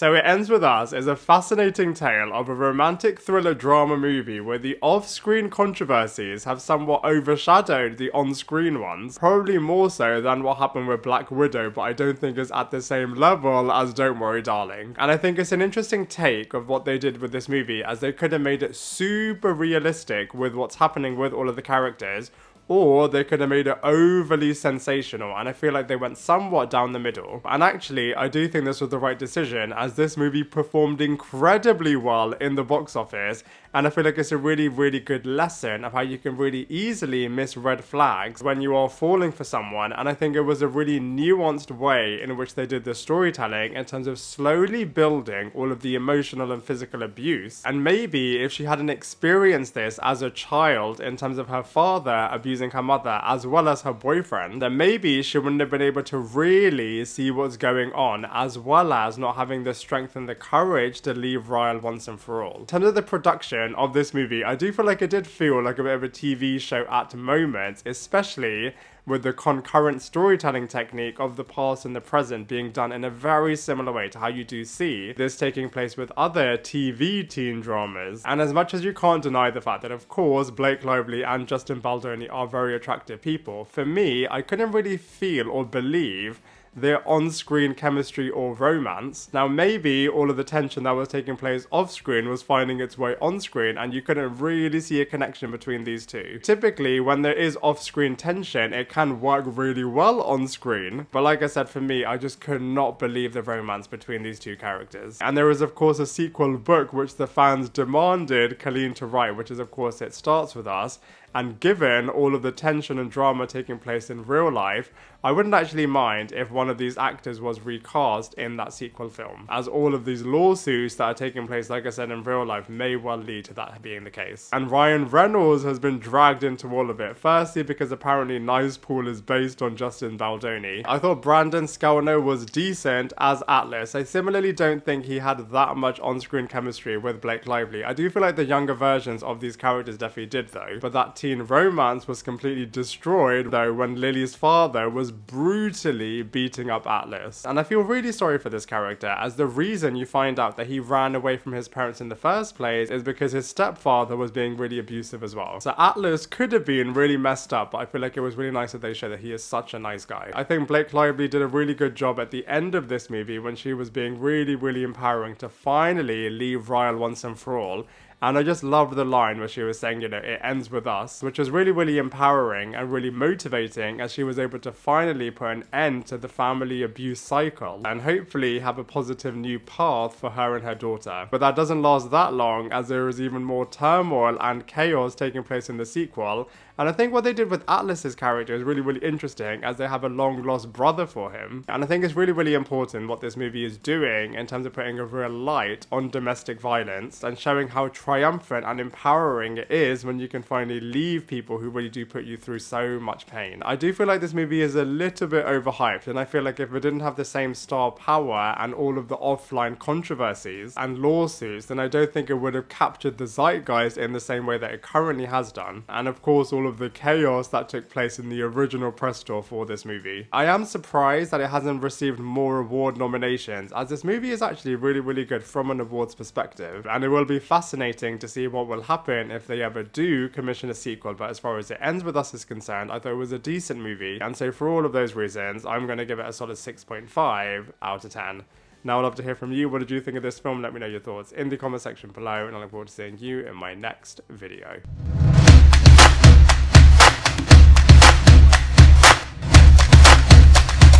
So It Ends With Us is a fascinating tale of a romantic thriller drama movie where the off-screen controversies have somewhat overshadowed the on-screen ones, probably more so than what happened with Black Widow, but I don't think it's at the same level as Don't Worry Darling. And I think it's an interesting take of what they did with this movie, as they could have made it super realistic with what's happening with all of the characters, or they could have made it overly sensational, and I feel like they went somewhat down the middle. And actually, I do think this was the right decision, as this movie performed incredibly well in the box office, and I feel like it's a really, really good lesson of how you can really easily miss red flags when you are falling for someone, and I think it was a really nuanced way in which they did the storytelling in terms of slowly building all of the emotional and physical abuse. And maybe if she hadn't experienced this as a child in terms of her father abusing her mother as well as her boyfriend, then maybe she wouldn't have been able to really see what's going on, as well as not having the strength and the courage to leave Ryle once and for all. In terms of the production of this movie, I do feel like it did feel like a bit of a TV show at moments, especially with the concurrent storytelling technique of the past and the present being done in a very similar way to how you do see this taking place with other TV teen dramas. And as much as you can't deny the fact that, of course, Blake Lively and Justin Baldoni are very attractive people, for me, I couldn't really feel or believe their on-screen chemistry or romance. Now, maybe all of the tension that was taking place off-screen was finding its way on-screen, and you couldn't really see a connection between these two. Typically, when there is off-screen tension, it can work really well on-screen, but like I said, for me, I just could not believe the romance between these two characters. And there is, of course, a sequel book which the fans demanded Colleen to write, which is, of course, It Starts With Us. And given all of the tension and drama taking place in real life, I wouldn't actually mind if one of these actors was recast in that sequel film, as all of these lawsuits that are taking place, like I said, in real life may well lead to that being the case. And Ryan Reynolds has been dragged into all of it, firstly because apparently Nice Pool is based on Justin Baldoni. I thought Brandon Sklenar was decent as Atlas. I similarly don't think he had that much on-screen chemistry with Blake Lively. I do feel like the younger versions of these characters definitely did though, but that teen romance was completely destroyed though when Lily's father was brutally beating up Atlas. And I feel really sorry for this character, as the reason you find out that he ran away from his parents in the first place is because his stepfather was being really abusive as well. So Atlas could have been really messed up, but I feel like it was really nice that they show that he is such a nice guy. I think Blake Lively did a really good job at the end of this movie when she was being really, really empowering to finally leave Ryle once and for all. And I just loved the line where she was saying, you know, it ends with us, which was really, really empowering and really motivating, as she was able to finally put an end to the family abuse cycle and hopefully have a positive new path for her and her daughter. But that doesn't last that long, as there is even more turmoil and chaos taking place in the sequel. And I think what they did with Atlas's character is really, really interesting, as they have a long lost brother for him. And I think it's really, really important what this movie is doing in terms of putting a real light on domestic violence and showing how triumphant and empowering it is when you can finally leave people who really do put you through so much pain. I do feel like this movie is a little bit overhyped, and I feel like if it didn't have the same star power and all of the offline controversies and lawsuits, then I don't think it would have captured the zeitgeist in the same way that it currently has done. And of course, all of the chaos that took place in the original press tour for this movie. I am surprised that it hasn't received more award nominations, as this movie is actually really, really good from an awards perspective, and it will be fascinating to see what will happen if they ever do commission a sequel. But as far as It Ends With Us is concerned, I thought it was a decent movie, and so for all of those reasons, I'm going to give it a solid 6.5 out of 10. Now I'd love to hear from you. What did you think of this film? Let me know your thoughts in the comment section below, and I look forward to seeing you in my next video.